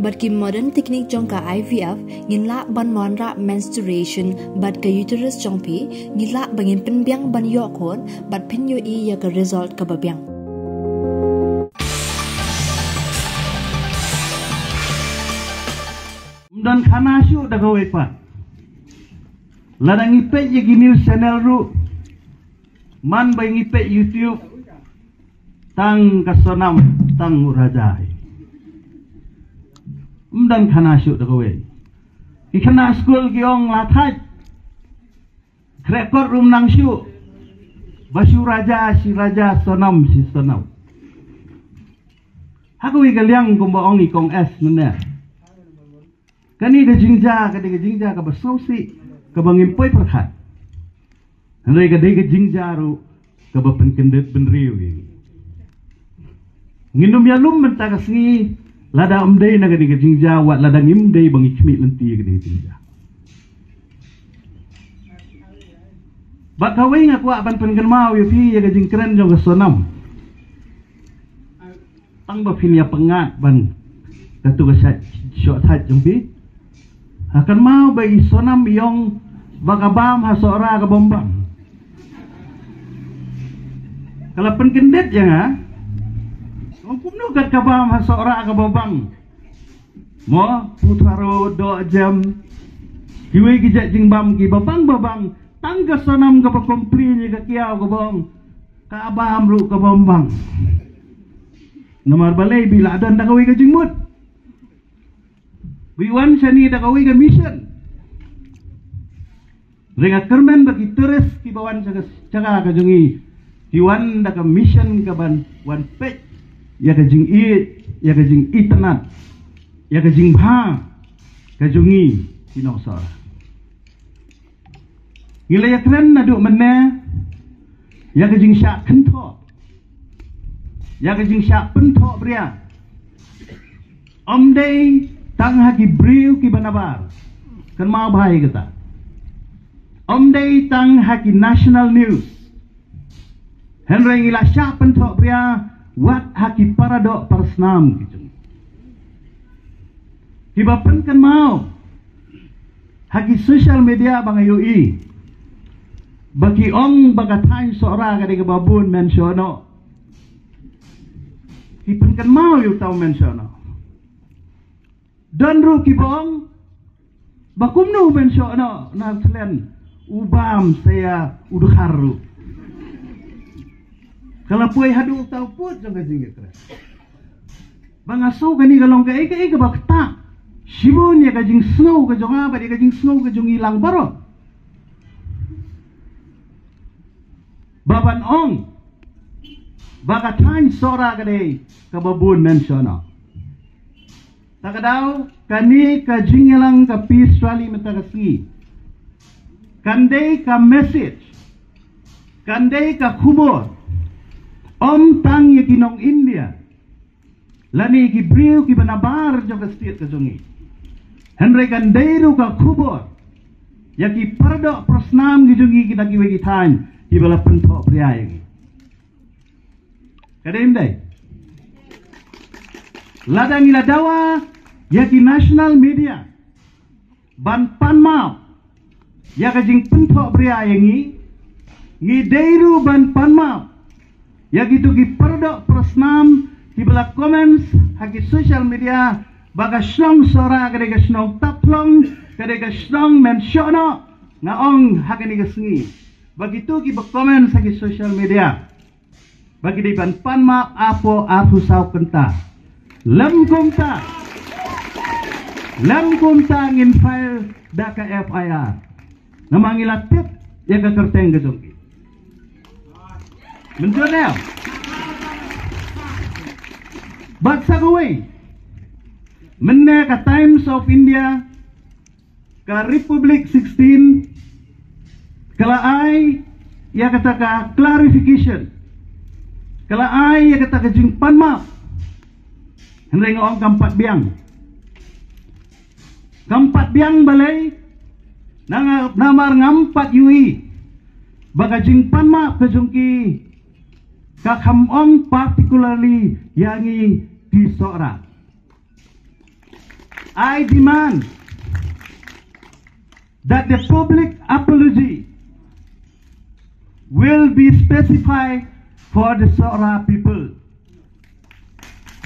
but ki modern technique jong ka IVF ngin la ban monra menstruation but ka uterus jong pi ngin la bangin penbiang ban yo kon but pen yo I ya ka result ka babiang. Dan khana syu da gawe pa ladang ipe ye news channel ru man bai ipe YouTube tang kasonam tang urajai dan khana syu da gawe ki khana school ki ong la thai rekod rum nang syu basu raja si raja sonam si sonam haku ga liang ko ba ong I kong s ne kani ga jingja ka basausi ka bangin poi perkhat handai ga dei ga jingja ru ka ba penkendet benriu nginum ya lum menta ka singi lada umdei na ga dei ga jingja wat lada ngimdei bangi chmi lenti ga dei jingja ba kawai nga kwa ban penken mau yu pi ya ga jingkren jong ga sonam tang ba fin ya pengat ban ka tu ga sat shot hat jong pi akan mau bagi sonam yong bakabam hasora ka bombang kalau penkendet ya nga hukum nu kat kabam hasora ka bombang mo putaro do jam kiwe ki jingbam ki babang babang tangga sonam ka pakompli ni ka kiaw ka bong ka abam ru ka bombang nomor balay bila adan da kawi ka jingmut Wiwan sani da kawi ka mission. Renga kermen bagi teres ki bawan caga ka jungi. Kiwan da ka mission ka ban wan pek ya ka jing ya ka jing itanat ya ka jing bha ka jungi sinosor. Ngila ya keren na du menne ya ka jing syak kentho. Ya ka jing syak pentho bria. Omdei tang haki briu ki banabar kan mau bahai kata omdei tang haki national news henry ngila syapen thok bria wat haki paradok persnam gitu kibapen kan mau haki social media bang UI bagi ong bagatain seorang kadi kebabun mensiono kipen kan mau yu tau mensiono dan ru kibong bakum nu bensyo no na selen ubam saya udharu kalau puai hadu tau put jang jing kra bangaso kani galong ka ika bakta sibunya ka jing snow ka jonga ba ka jing snow ka jung ilang baro baban ong baka tan sora ka dei ka babun bensyo no takadaw kani ka jingelang ka peace rally metagasi kandai ka message kandai ka khubor om tang yakinong India lani ki briu ki banabar jong ka state ka jongi henry kandai ru ka khubor yaki pardo prasnam gi jongi ki dagi wegi than ki bala pentho priai kadem dai ladang ila dawa yaki national media ban panmau yaka jing pentok bria yangi ngi deiru ban panmau yaki tu ki perdok prasnam ki bala comments haki social media baga snong sora kade ka snong taplong kade ka snong mensyono ngaong hakani ka sengi bagi tu ki comments haki social media bagi di ban panmau apo apu sau kenta Lam kumta ngin file daka FIR namangila tip ya ka kerteng ka jongki menjona baksa gawai menne ka Times of India ka Republic 16 kala ai ya kata ka clarification kala ai ya kata ka jing panma henry ngong kampat biang balai namar ngampat UI baga jing panma kejungki kakamong particularly yangi di sora I demand that the public apology will be specified for the Sora people,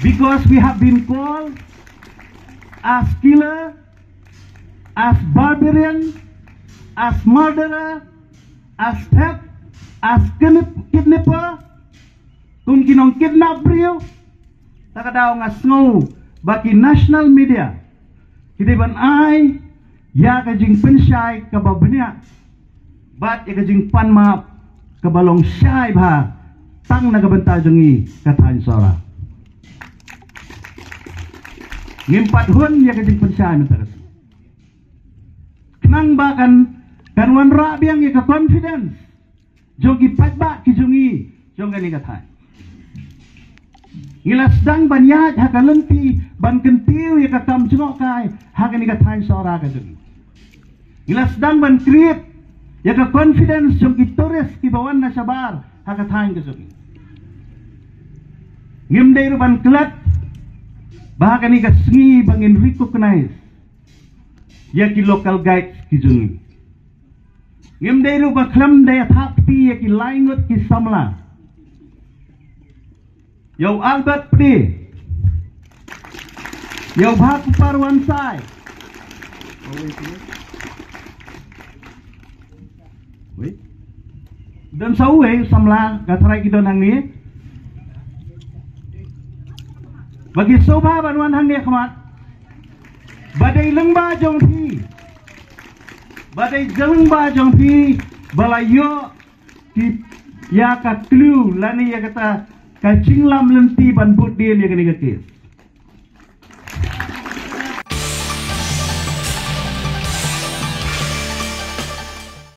because we have been called as killer, as barbarian, as murderer, as theft, as kidnapper, kung kinong kidnap brio, takadaw nga snow baki national media, kidiban ay ya kajing pensyay kababnya, bat ya kajing panma kabalong syay ba tang nagabanta jungi katahan Sora. Ngimpat hun ya kajing pensyay mentaras. Kenang bakan kanwan rabiang ya ka confidence jogi patba kijungi jongani katahan. Ngilasdang banyat hakalenti ban kentiu ya kakam cengok kai hakani katahan Sora kajungi. Ngilasdang ban create ya ka confidence jong kitores kibawan na sabar hakatahan kajungi. Ngimdairu ban klat bahakani kasengi bangin recognize ya ki local guides kijungi. Ngimdairu ban klam daya thapti ya ki laingot ki samla. Yau Albert Pri, yau Bhaku Parwansai, dan sauwe samla gatarai kita nang ni. Bagi soba banwan hang ni khamat, badai lengba jong thi, badai lengba jong thi, balayo ki ya ka clue lani ya kata kacing lam lenti ban put dia ni kena kes.